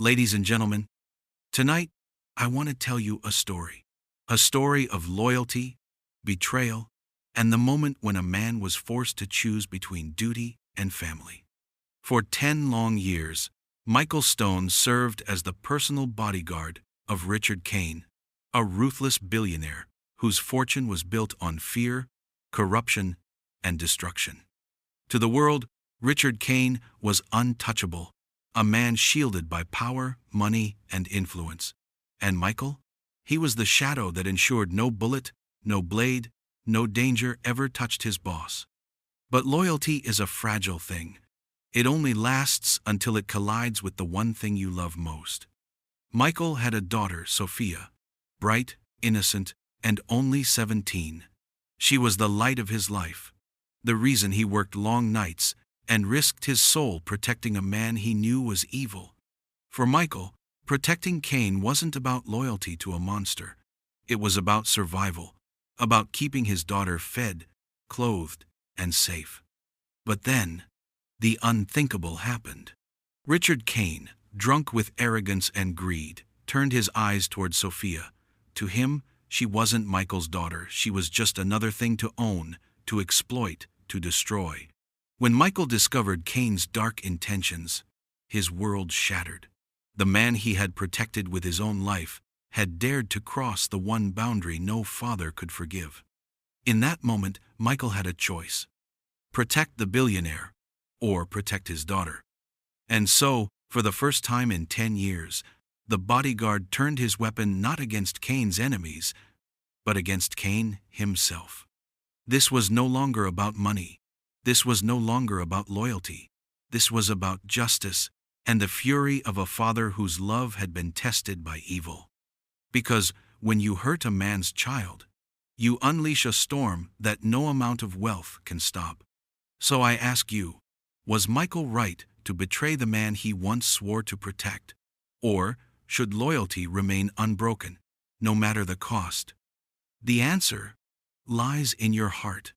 Ladies and gentlemen, tonight I want to tell you a story. A story of loyalty, betrayal, and the moment when a man was forced to choose between duty and family. For 10 long years, Michael Stone served as the personal bodyguard of Richard Kane, a ruthless billionaire whose fortune was built on fear, corruption, and destruction. To the world, Richard Kane was untouchable, a man shielded by power, money, and influence. And Michael? He was the shadow that ensured no bullet, no blade, no danger ever touched his boss. But loyalty is a fragile thing. It only lasts until it collides with the one thing you love most. Michael had a daughter, Sophia, bright, innocent, and only 17. She was the light of his life, the reason he worked long nights and risked his soul protecting a man he knew was evil. For Michael, protecting Kane wasn't about loyalty to a monster. It was about survival, about keeping his daughter fed, clothed, and safe. But then, the unthinkable happened. Richard Kane, drunk with arrogance and greed, turned his eyes toward Sophia. To him, she wasn't Michael's daughter. She was just another thing to own, to exploit, to destroy. When Michael discovered Kane's dark intentions, his world shattered. The man he had protected with his own life had dared to cross the one boundary no father could forgive. In that moment, Michael had a choice: protect the billionaire or protect his daughter. And so, for the first time in 10 years, the bodyguard turned his weapon not against Kane's enemies, but against Kane himself. This was no longer about money. This was no longer about loyalty. This was about justice and the fury of a father whose love had been tested by evil. Because when you hurt a man's child, you unleash a storm that no amount of wealth can stop. So I ask you, was Michael right to betray the man he once swore to protect? Or should loyalty remain unbroken, no matter the cost? The answer lies in your heart.